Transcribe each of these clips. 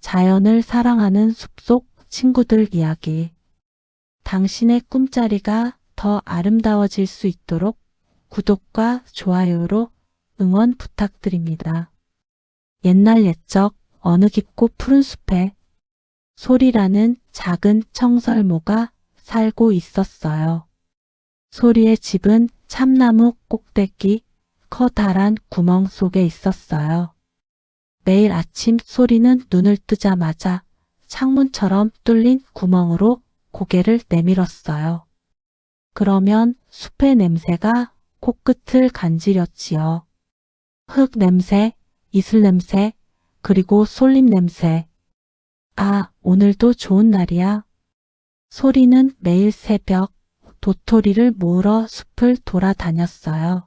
자연을 사랑하는 숲속 친구들 이야기. 당신의 꿈자리가 더 아름다워질 수 있도록 구독과 좋아요로 응원 부탁드립니다. 옛날 옛적 어느 깊고 푸른 숲에 소리라는 작은 청설모가 살고 있었어요. 소리의 집은 참나무 꼭대기 커다란 구멍 속에 있었어요. 매일 아침 소리는 눈을 뜨자마자 창문처럼 뚫린 구멍으로 고개를 내밀었어요. 그러면 숲의 냄새가 코끝을 간지렸지요. 흙 냄새, 이슬 냄새, 그리고 솔잎 냄새. 아, 오늘도 좋은 날이야. 소리는 매일 새벽 도토리를 모으러 숲을 돌아다녔어요.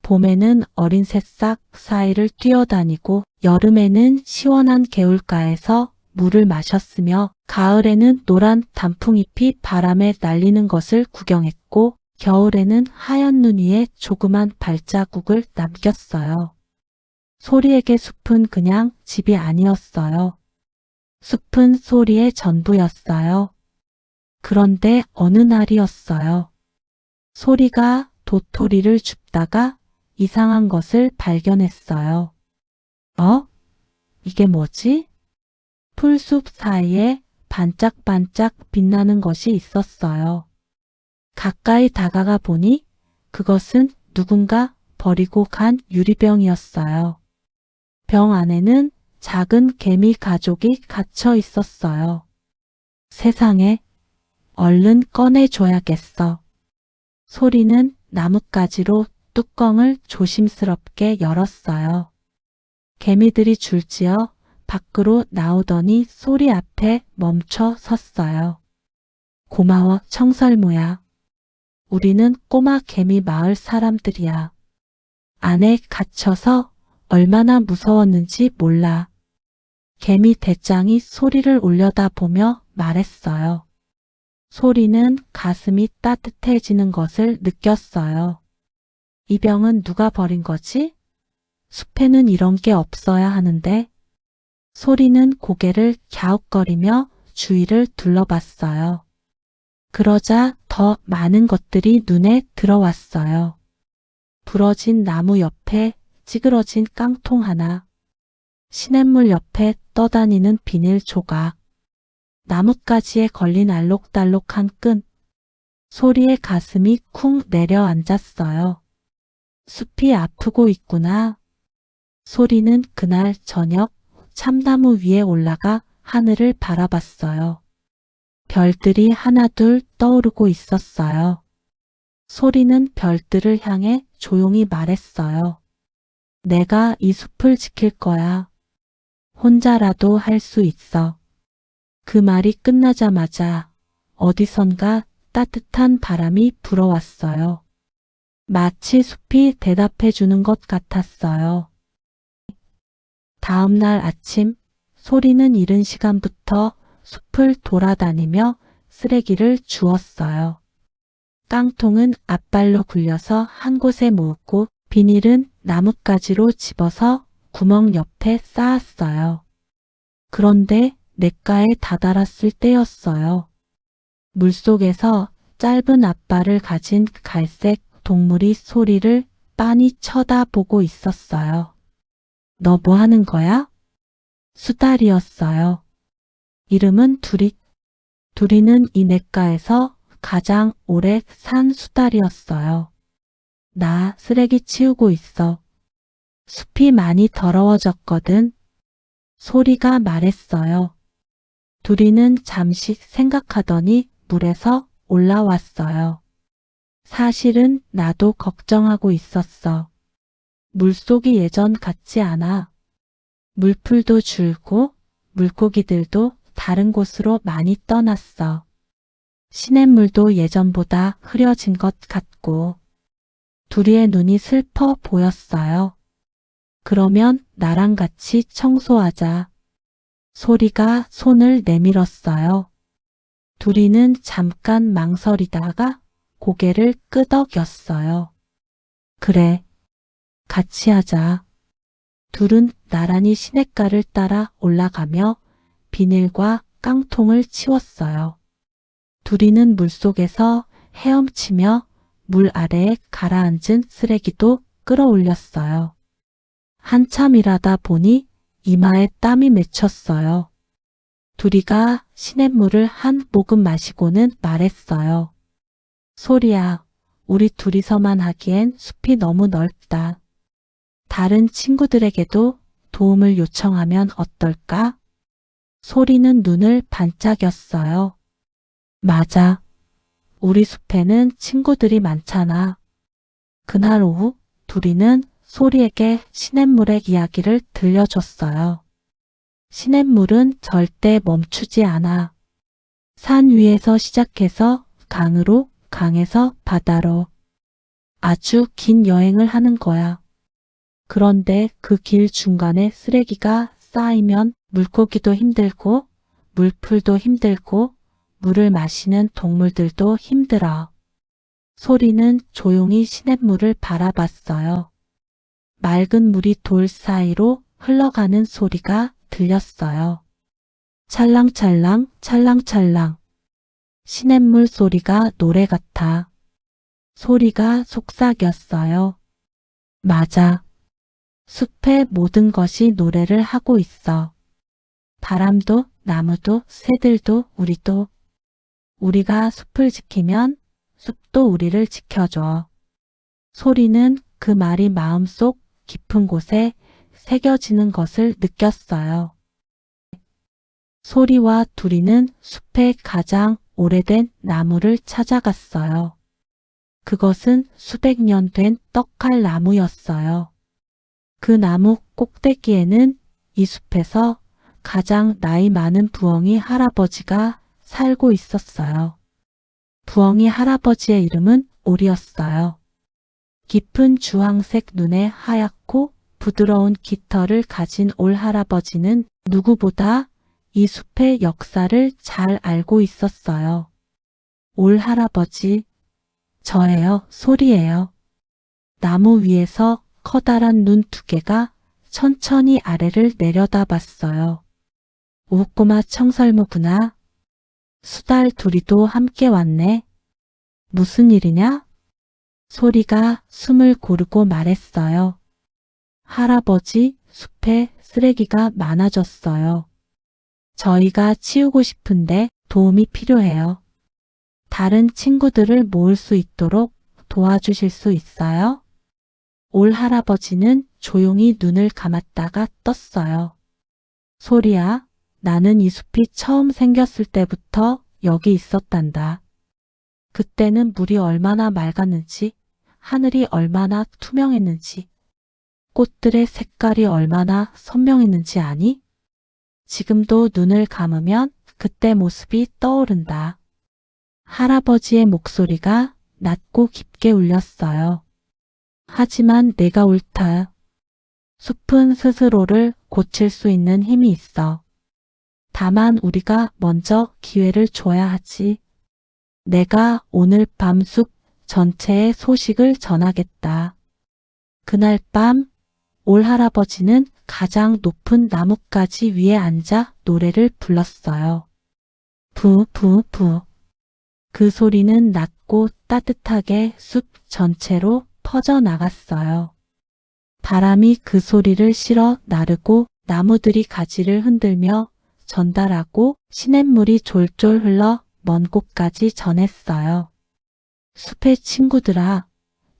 봄에는 어린 새싹 사이를 뛰어다니고 여름에는 시원한 개울가에서 물을 마셨으며 가을에는 노란 단풍잎이 바람에 날리는 것을 구경했고 겨울에는 하얀 눈 위에 조그만 발자국을 남겼어요. 소리에게 숲은 그냥 집이 아니었어요. 숲은 소리의 전부였어요. 그런데 어느 날이었어요. 소리가 도토리를 줍다가 이상한 것을 발견했어요. 이게 뭐지? 풀숲 사이에 반짝반짝 빛나는 것이 있었어요. 가까이 다가가 보니 그것은 누군가 버리고 간 유리병이었어요. 병 안에는 작은 개미 가족이 갇혀 있었어요. 세상에, 얼른 꺼내줘야겠어. 소리는 나뭇가지로 뚜껑을 조심스럽게 열었어요. 개미들이 줄지어 밖으로 나오더니 소리 앞에 멈춰 섰어요. 고마워, 청설모야. 우리는 꼬마 개미 마을 사람들이야. 안에 갇혀서 얼마나 무서웠는지 몰라. 개미 대장이 소리를 올려다보며 말했어요. 소리는 가슴이 따뜻해지는 것을 느꼈어요. 이 병은 누가 버린 거지? 숲에는 이런 게 없어야 하는데. 소리는 고개를 갸웃거리며 주위를 둘러봤어요. 그러자 더 많은 것들이 눈에 들어왔어요. 부러진 나무 옆에 찌그러진 깡통 하나, 시냇물 옆에 떠다니는 비닐 조각, 나뭇가지에 걸린 알록달록한 끈, 소리의 가슴이 쿵 내려앉았어요. 숲이 아프고 있구나. 소리는 그날 저녁 참나무 위에 올라가 하늘을 바라봤어요. 별들이 하나둘 떠오르고 있었어요. 소리는 별들을 향해 조용히 말했어요. 내가 이 숲을 지킬 거야. 혼자라도 할 수 있어. 그 말이 끝나자마자 어디선가 따뜻한 바람이 불어왔어요. 마치 숲이 대답해 주는 것 같았어요. 다음 날 아침, 소리는 이른 시간부터 숲을 돌아다니며 쓰레기를 주웠어요. 깡통은 앞발로 굴려서 한 곳에 모으고 비닐은 나뭇가지로 집어서 구멍 옆에 쌓았어요. 그런데 냇가에 다다랐을 때였어요. 물속에서 짧은 앞발을 가진 갈색 동물이 소리를 빤히 쳐다보고 있었어요. 너 뭐 하는 거야? 수달이었어요. 이름은 두리. 두리는 이 냇가에서 가장 오래 산 수달이었어요. 나 쓰레기 치우고 있어. 숲이 많이 더러워졌거든. 소리가 말했어요. 두리는 잠시 생각하더니 물에서 올라왔어요. 사실은 나도 걱정하고 있었어. 물속이 예전 같지 않아. 물풀도 줄고 물고기들도 다른 곳으로 많이 떠났어. 시냇물도 예전보다 흐려진 것 같고 두리의 눈이 슬퍼 보였어요. 그러면 나랑 같이 청소하자. 소리가 손을 내밀었어요. 두리는 잠깐 망설이다가 고개를 끄덕였어요. 그래, 같이 하자. 둘은 나란히 시냇가를 따라 올라가며 비닐과 깡통을 치웠어요. 둘이는 물속에서 헤엄치며 물 아래에 가라앉은 쓰레기도 끌어올렸어요. 한참 일하다 보니 이마에 땀이 맺혔어요. 둘이가 시냇물을 한 모금 마시고는 말했어요. 소리야, 우리 둘이서만 하기엔 숲이 너무 넓다. 다른 친구들에게도 도움을 요청하면 어떨까? 소리는 눈을 반짝였어요. 맞아. 우리 숲에는 친구들이 많잖아. 그날 오후 둘이는 소리에게 시냇물의 이야기를 들려줬어요. 시냇물은 절대 멈추지 않아. 산 위에서 시작해서 강으로, 강에서 바다로 아주 긴 여행을 하는 거야. 그런데 그 길 중간에 쓰레기가 쌓이면 물고기도 힘들고 물풀도 힘들고 물을 마시는 동물들도 힘들어. 소리는 조용히 시냇물을 바라봤어요. 맑은 물이 돌 사이로 흘러가는 소리가 들렸어요. 찰랑찰랑 찰랑찰랑. 시냇물 소리가 노래 같아. 소리가 속삭였어요. 맞아. 숲의 모든 것이 노래를 하고 있어. 바람도, 나무도, 새들도, 우리도. 우리가 숲을 지키면 숲도 우리를 지켜줘. 소리는 그 말이 마음속 깊은 곳에 새겨지는 것을 느꼈어요. 소리와 둘이는 숲의 가장 오래된 나무를 찾아갔어요. 그것은 수백 년 된 떡갈 나무였어요. 그 나무 꼭대기에는 이 숲에서 가장 나이 많은 부엉이 할아버지가 살고 있었어요. 부엉이 할아버지의 이름은 올이었어요. 깊은 주황색 눈에 하얗고 부드러운 깃털을 가진 올 할아버지는 누구보다 이 숲의 역사를 잘 알고 있었어요. 올 할아버지, 저예요, 소리예요. 나무 위에서 커다란 눈 두 개가 천천히 아래를 내려다봤어요. 오, 꼬마 청설모구나. 수달 둘이도 함께 왔네. 무슨 일이냐? 소리가 숨을 고르고 말했어요. 할아버지, 숲에 쓰레기가 많아졌어요. 저희가 치우고 싶은데 도움이 필요해요. 다른 친구들을 모을 수 있도록 도와주실 수 있어요? 올 할아버지는 조용히 눈을 감았다가 떴어요. 소리야, 나는 이 숲이 처음 생겼을 때부터 여기 있었단다. 그때는 물이 얼마나 맑았는지, 하늘이 얼마나 투명했는지, 꽃들의 색깔이 얼마나 선명했는지 아니? 지금도 눈을 감으면 그때 모습이 떠오른다. 할아버지의 목소리가 낮고 깊게 울렸어요. 하지만 내가 옳다. 숲은 스스로를 고칠 수 있는 힘이 있어. 다만 우리가 먼저 기회를 줘야 하지. 내가 오늘 밤 숲 전체의 소식을 전하겠다. 그날 밤 올 할아버지는 가장 높은 나뭇가지 위에 앉아 노래를 불렀어요. 부부부. 그 소리는 낮고 따뜻하게 숲 전체로 퍼져나갔어요. 바람이 그 소리를 실어 나르고 나무들이 가지를 흔들며 전달하고 시냇물이 졸졸 흘러 먼 곳까지 전했어요. 숲의 친구들아,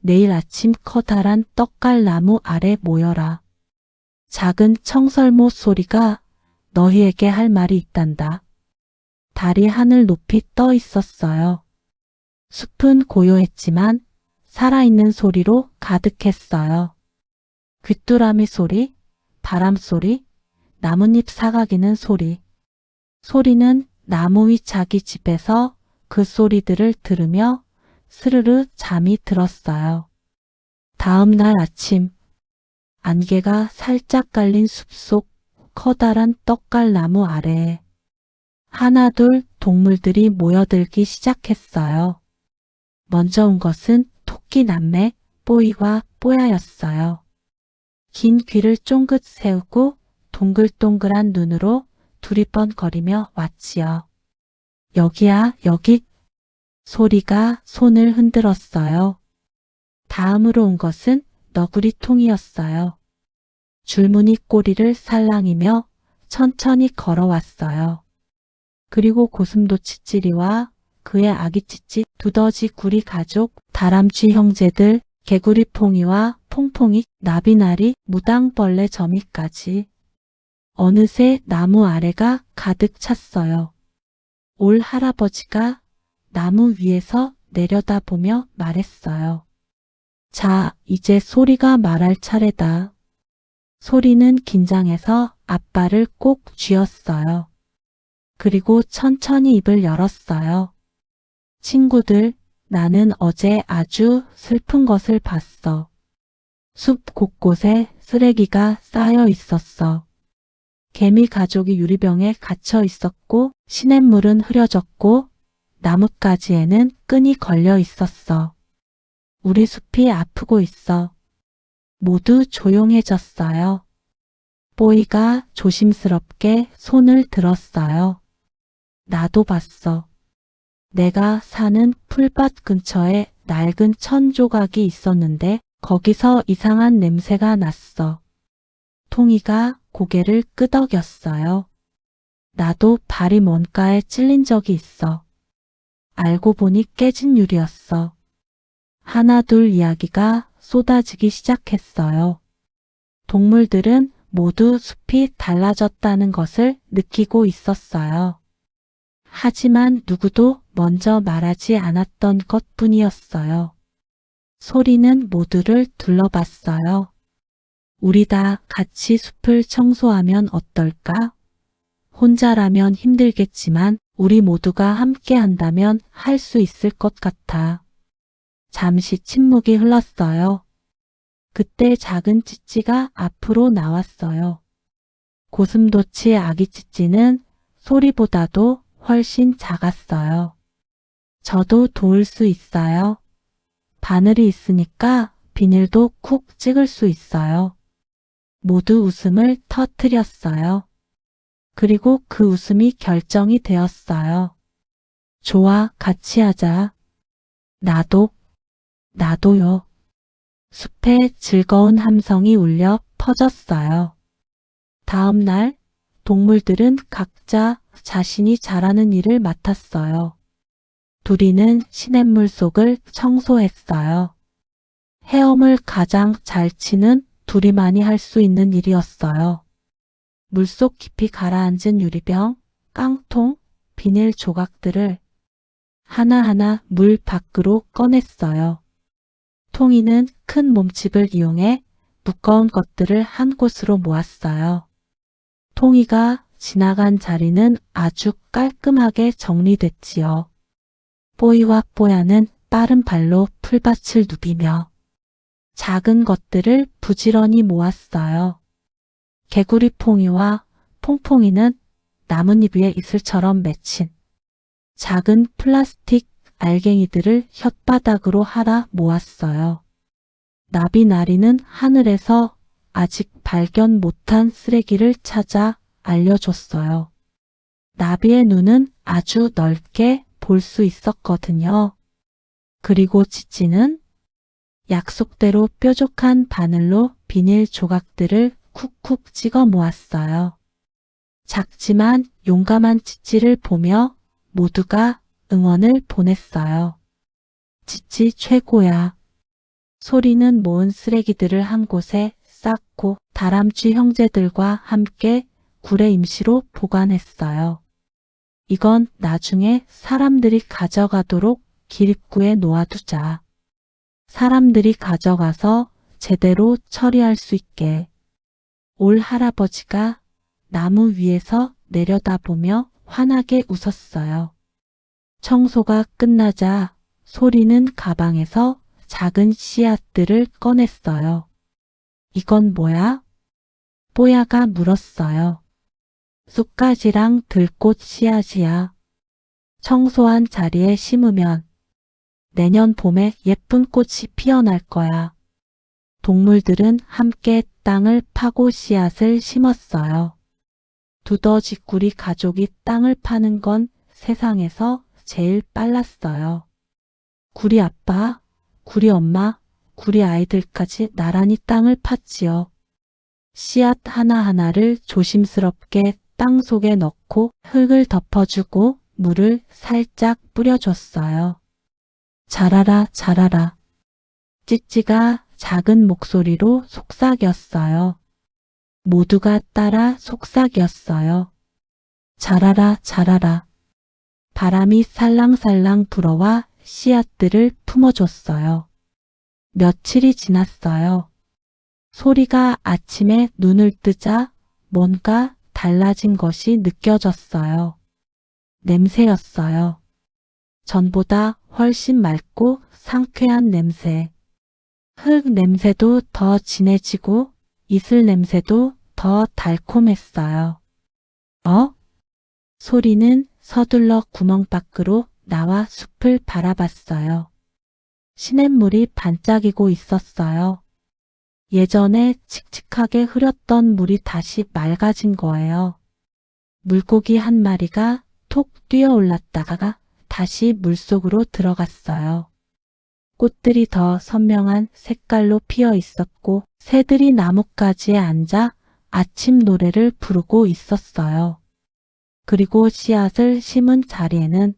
내일 아침 커다란 떡갈 나무 아래 모여라. 작은 청설모 소리가 너희에게 할 말이 있단다. 달이 하늘 높이 떠 있었어요. 숲은 고요했지만 살아있는 소리로 가득했어요. 귀뚜라미 소리, 바람 소리, 나뭇잎 사가기는 소리. 소리는 나무 위 자기 집에서 그 소리들을 들으며 스르르 잠이 들었어요. 다음 날 아침, 안개가 살짝 깔린 숲속 커다란 떡갈 나무 아래에 하나둘 동물들이 모여들기 시작했어요. 먼저 온 것은 토끼 남매 뽀이와 뽀야였어요. 긴 귀를 쫑긋 세우고 동글동글한 눈으로 두리번거리며 왔지요. 여기야, 여기. 소리가 손을 흔들었어요. 다음으로 온 것은 너구리통이었어요. 줄무늬 꼬리를 살랑이며 천천히 걸어왔어요. 그리고 고슴도치찌리와 그의 아기 찌찌, 두더지 구리 가족, 다람쥐 형제들, 개구리 퐁이와 퐁퐁이, 나비나리, 무당벌레 저미까지. 어느새 나무 아래가 가득 찼어요. 올 할아버지가 나무 위에서 내려다보며 말했어요. 자, 이제 소리가 말할 차례다. 소리는 긴장해서 앞발을 꼭 쥐었어요. 그리고 천천히 입을 열었어요. 친구들, 나는 어제 아주 슬픈 것을 봤어. 숲 곳곳에 쓰레기가 쌓여 있었어. 개미 가족이 유리병에 갇혀 있었고, 시냇물은 흐려졌고, 나뭇가지에는 끈이 걸려 있었어. 우리 숲이 아프고 있어. 모두 조용해졌어요. 뽀이가 조심스럽게 손을 들었어요. 나도 봤어. 내가 사는 풀밭 근처에 낡은 천 조각이 있었는데 거기서 이상한 냄새가 났어. 통이가 고개를 끄덕였어요. 나도 발이 뭔가에 찔린 적이 있어. 알고 보니 깨진 유리였어. 하나둘 이야기가 쏟아지기 시작했어요. 동물들은 모두 숲이 달라졌다는 것을 느끼고 있었어요. 하지만 누구도 먼저 말하지 않았던 것뿐이었어요. 소리는 모두를 둘러봤어요. 우리 다 같이 숲을 청소하면 어떨까? 혼자라면 힘들겠지만 우리 모두가 함께 한다면 할 수 있을 것 같아. 잠시 침묵이 흘렀어요. 그때 작은 찌찌가 앞으로 나왔어요. 고슴도치 아기 찌찌는 소리보다도 훨씬 작았어요. 저도 도울 수 있어요. 바늘이 있으니까 비닐도 쿡 찍을 수 있어요. 모두 웃음을 터뜨렸어요. 그리고 그 웃음이 결정이 되었어요. 좋아, 같이 하자. 나도요. 숲에 즐거운 함성이 울려 퍼졌어요. 다음 날 동물들은 각자 자신이 잘하는 일을 맡았어요. 두리는 시냇물 속을 청소했어요. 헤엄을 가장 잘 치는 두리만이 할 수 있는 일이었어요. 물속 깊이 가라앉은 유리병, 깡통, 비닐 조각들을 하나하나 물 밖으로 꺼냈어요. 통이는 큰 몸집을 이용해 무거운 것들을 한 곳으로 모았어요. 통이가 지나간 자리는 아주 깔끔하게 정리됐지요. 뽀이와 뽀야는 빠른 발로 풀밭을 누비며 작은 것들을 부지런히 모았어요. 개구리 퐁이와 퐁퐁이는 나뭇잎 위에 이슬처럼 맺힌 작은 플라스틱 알갱이들을 혓바닥으로 하나 모았어요. 나비나리는 하늘에서 아직 발견 못한 쓰레기를 찾아 알려줬어요. 나비의 눈은 아주 넓게 볼 수 있었거든요. 그리고 찌찌는 약속대로 뾰족한 바늘로 비닐 조각들을 쿡쿡 찍어 모았어요. 작지만 용감한 찌찌를 보며 모두가 응원을 보냈어요. 찌찌 최고야. 소리는 모은 쓰레기들을 한 곳에 쌓고 다람쥐 형제들과 함께 굴에 임시로 보관했어요. 이건 나중에 사람들이 가져가도록 기립구에 놓아두자. 사람들이 가져가서 제대로 처리할 수 있게. 올 할아버지가 나무 위에서 내려다보며 환하게 웃었어요. 청소가 끝나자 소리는 가방에서 작은 씨앗들을 꺼냈어요. 이건 뭐야? 뽀야가 물었어요. 쑥가지랑 들꽃 씨앗이야. 청소한 자리에 심으면 내년 봄에 예쁜 꽃이 피어날 거야. 동물들은 함께 땅을 파고 씨앗을 심었어요. 두더지꾸리 가족이 땅을 파는 건 세상에서 제일 빨랐어요. 구리 아빠, 구리 엄마, 구리 아이들까지 나란히 땅을 팠지요. 씨앗 하나하나를 조심스럽게 땅 속에 넣고 흙을 덮어주고 물을 살짝 뿌려줬어요. 자라라 자라라. 찌찌가 작은 목소리로 속삭였어요. 모두가 따라 속삭였어요. 자라라 자라라. 바람이 살랑살랑 불어와 씨앗들을 품어줬어요. 며칠이 지났어요. 소리가 아침에 눈을 뜨자 뭔가 달라진 것이 느껴졌어요. 냄새였어요. 전보다 훨씬 맑고 상쾌한 냄새. 흙 냄새도 더 진해지고 이슬 냄새도 더 달콤했어요. 소리는 서둘러 구멍 밖으로 나와 숲을 바라봤어요. 시냇물이 반짝이고 있었어요. 예전에 칙칙하게 흐렸던 물이 다시 맑아진 거예요. 물고기 한 마리가 톡 뛰어올랐다가 다시 물속으로 들어갔어요. 꽃들이 더 선명한 색깔로 피어 있었고 새들이 나뭇가지에 앉아 아침 노래를 부르고 있었어요. 그리고 씨앗을 심은 자리에는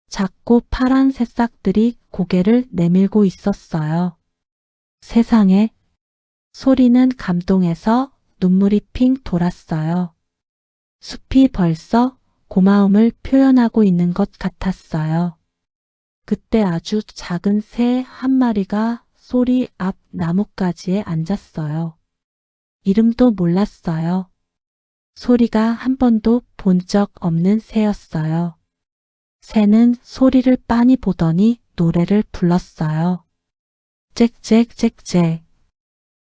작고 파란 새싹들이 고개를 내밀고 있었어요. 세상에. 소리는 감동해서 눈물이 핑 돌았어요. 숲이 벌써 고마움을 표현하고 있는 것 같았어요. 그때 아주 작은 새 한 마리가 소리 앞 나뭇가지에 앉았어요. 이름도 몰랐어요. 소리가 한 번도 본 적 없는 새였어요. 새는 소리를 빤히 보더니 노래를 불렀어요. 짹짹짹짹.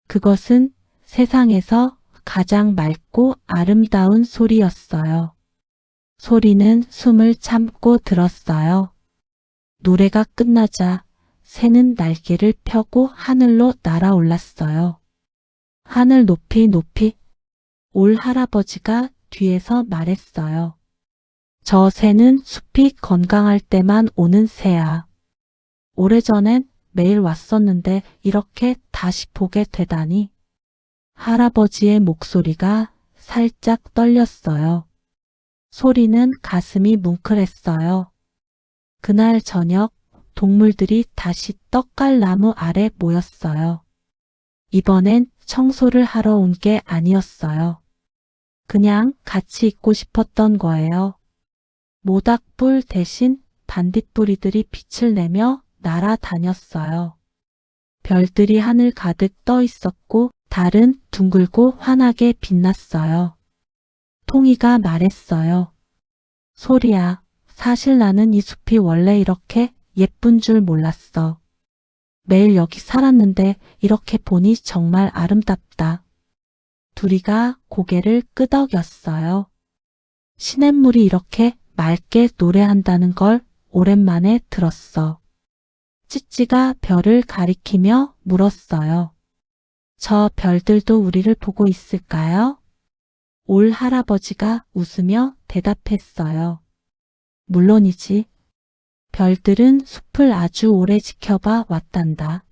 그것은 세상에서 가장 맑고 아름다운 소리였어요. 소리는 숨을 참고 들었어요. 노래가 끝나자 새는 날개를 펴고 하늘로 날아올랐어요. 하늘 높이 높이. 올 할아버지가 뒤에서 말했어요. 저 새는 숲이 건강할 때만 오는 새야. 오래전엔 매일 왔었는데 이렇게 다시 보게 되다니. 할아버지의 목소리가 살짝 떨렸어요. 소리는 가슴이 뭉클했어요. 그날 저녁 동물들이 다시 떡갈나무 아래 모였어요. 이번엔 청소를 하러 온 게 아니었어요. 그냥 같이 있고 싶었던 거예요. 모닥불 대신 반딧불이들이 빛을 내며 날아다녔어요. 별들이 하늘 가득 떠 있었고 달은 둥글고 환하게 빛났어요. 통이가 말했어요. 소리야, 사실 나는 이 숲이 원래 이렇게 예쁜 줄 몰랐어. 매일 여기 살았는데 이렇게 보니 정말 아름답다. 둘이가 고개를 끄덕였어요. 시냇물이 이렇게 맑게 노래한다는 걸 오랜만에 들었어. 찌찌가 별을 가리키며 물었어요. 저 별들도 우리를 보고 있을까요? 올 할아버지가 웃으며 대답했어요. 물론이지. 별들은 숲을 아주 오래 지켜봐 왔단다.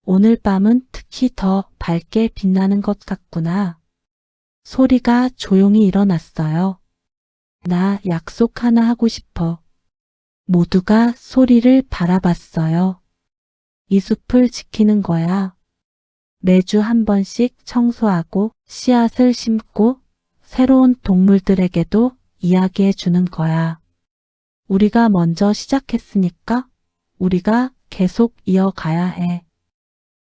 오늘 밤은 특히 더 밝게 빛나는 것 같구나. 소리가 조용히 일어났어요. 나 약속 하나 하고 싶어. 모두가 소리를 바라봤어요. 이 숲을 지키는 거야. 매주 한 번씩 청소하고 씨앗을 심고 새로운 동물들에게도 이야기해 주는 거야. 우리가 먼저 시작했으니까 우리가 계속 이어가야 해.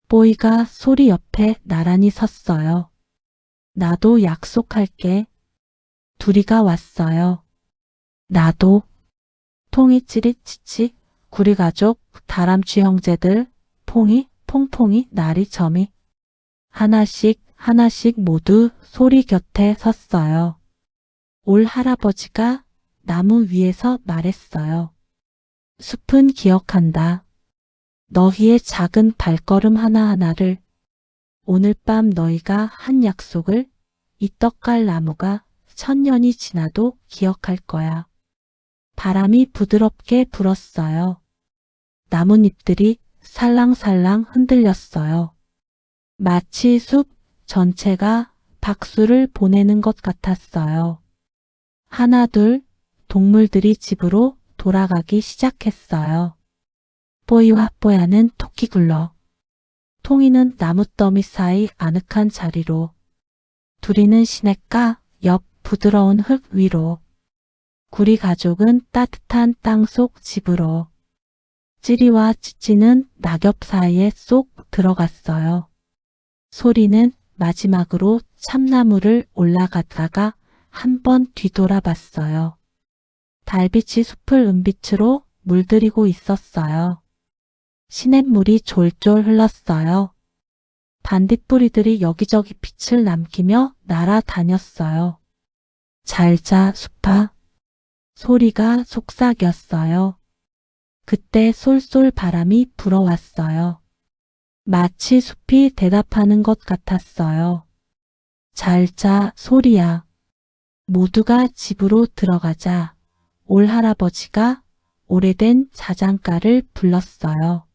뽀이가 소리 옆에 나란히 섰어요. 나도 약속할게. 둘이가 왔어요. 나도. 통이 찌릿치치, 구리가족, 다람쥐 형제들, 퐁이, 퐁퐁이, 나리 점이. 하나씩 하나씩 모두 소리 곁에 섰어요. 올 할아버지가 나무 위에서 말했어요. 숲은 기억한다. 너희의 작은 발걸음 하나하나를. 오늘 밤 너희가 한 약속을 이 떡갈 나무가 1000년이 지나도 기억할 거야. 바람이 부드럽게 불었어요. 나뭇잎들이 살랑살랑 흔들렸어요. 마치 숲 전체가 박수를 보내는 것 같았어요. 하나둘 동물들이 집으로 돌아가기 시작했어요. 뽀이와 뽀야는 토끼 굴러, 통이는 나뭇더미 사이 아늑한 자리로, 두리는 시냇가 옆 부드러운 흙 위로, 구리 가족은 따뜻한 땅속 집으로, 찌리와 찌찌는 낙엽 사이에 쏙 들어갔어요. 소리는 마지막으로 참나무를 올라갔다가 한 번 뒤돌아봤어요. 달빛이 숲을 은빛으로 물들이고 있었어요. 시냇물이 졸졸 흘렀어요. 반딧불이들이 여기저기 빛을 남기며 날아다녔어요. 잘 자, 숲아. 소리가 속삭였어요. 그때 쏠쏠 바람이 불어왔어요. 마치 숲이 대답하는 것 같았어요. 잘 자, 소리야. 모두가 집으로 들어가자 올 할아버지가 오래된 자장가를 불렀어요.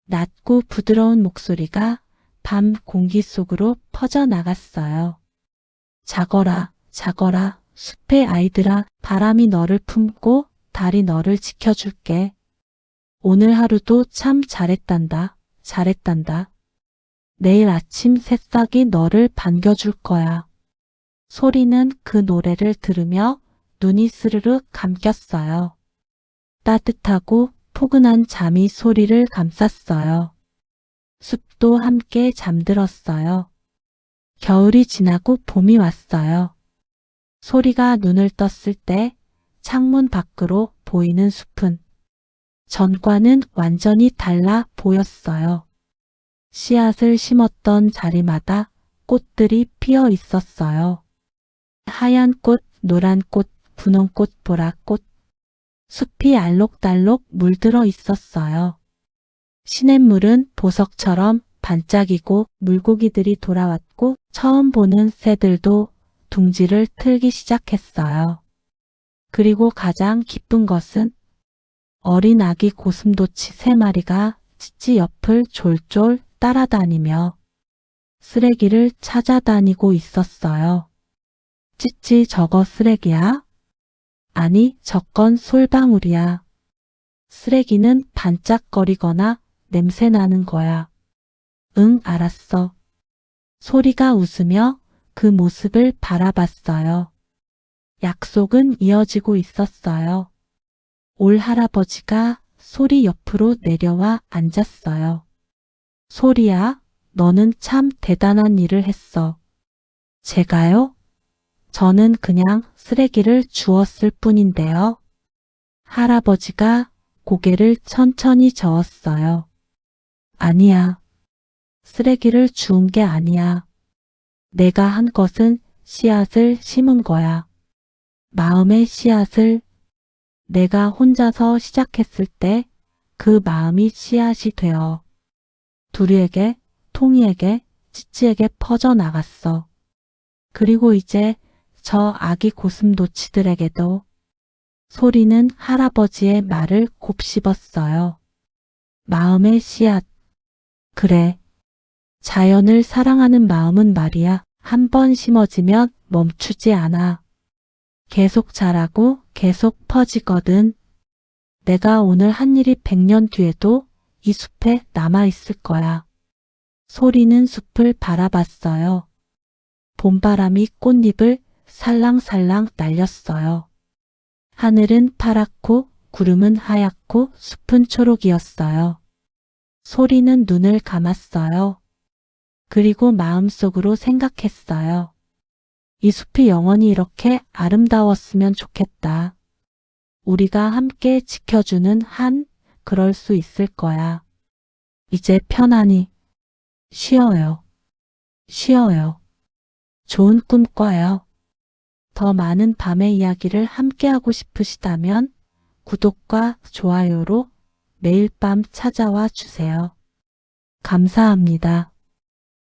낮고 부드러운 목소리가 밤 공기 속으로 퍼져나갔어요. 자거라, 자거라, 숲의 아이들아, 바람이 너를 품고 달이 너를 지켜줄게. 오늘 하루도 참 잘했단다, 잘했단다. 내일 아침 새싹이 너를 반겨줄 거야. 소리는 그 노래를 들으며 눈이 스르륵 감겼어요. 따뜻하고 포근한 잠이 소리를 감쌌어요. 숲도 함께 잠들었어요. 겨울이 지나고 봄이 왔어요. 소리가 눈을 떴을 때 창문 밖으로 보이는 숲은 전과는 완전히 달라 보였어요. 씨앗을 심었던 자리마다 꽃들이 피어 있었어요. 하얀 꽃, 노란 꽃, 분홍꽃, 보라꽃. 숲이 알록달록 물들어 있었어요. 시냇물은 보석처럼 반짝이고 물고기들이 돌아왔고 처음 보는 새들도 둥지를 틀기 시작했어요. 그리고 가장 기쁜 것은 어린 아기 고슴도치 3마리가 찌찌 옆을 졸졸 따라다니며 쓰레기를 찾아다니고 있었어요. 찌찌, 저거 쓰레기야? 아니, 저건 솔방울이야. 쓰레기는 반짝거리거나 냄새나는 거야. 응, 알았어. 소리가 웃으며 그 모습을 바라봤어요. 약속은 이어지고 있었어요. 올 할아버지가 소리 옆으로 내려와 앉았어요. 소리야, 너는 참 대단한 일을 했어. 제가요? 저는 그냥 쓰레기를 주웠을 뿐인데요. 할아버지가 고개를 천천히 저었어요. 아니야. 쓰레기를 주운 게 아니야. 내가 한 것은 씨앗을 심은 거야. 마음의 씨앗을. 내가 혼자서 시작했을 때 그 마음이 씨앗이 되어 두리에게, 통이에게, 찌찌에게 퍼져나갔어. 그리고 이제 저 아기 고슴도치들에게도. 소리는 할아버지의 말을 곱씹었어요. 마음의 씨앗. 그래. 자연을 사랑하는 마음은 말이야. 한 번 심어지면 멈추지 않아. 계속 자라고 계속 퍼지거든. 내가 오늘 한 일이 100년 뒤에도 이 숲에 남아있을 거야. 소리는 숲을 바라봤어요. 봄바람이 꽃잎을 살랑살랑 날렸어요. 하늘은 파랗고 구름은 하얗고 숲은 초록이었어요. 소리는 눈을 감았어요. 그리고 마음속으로 생각했어요. 이 숲이 영원히 이렇게 아름다웠으면 좋겠다. 우리가 함께 지켜주는 한 그럴 수 있을 거야. 이제 편안히 쉬어요. 쉬어요. 좋은 꿈 꿔요. 더 많은 밤의 이야기를 함께하고 싶으시다면 구독과 좋아요로 매일 밤 찾아와 주세요. 감사합니다.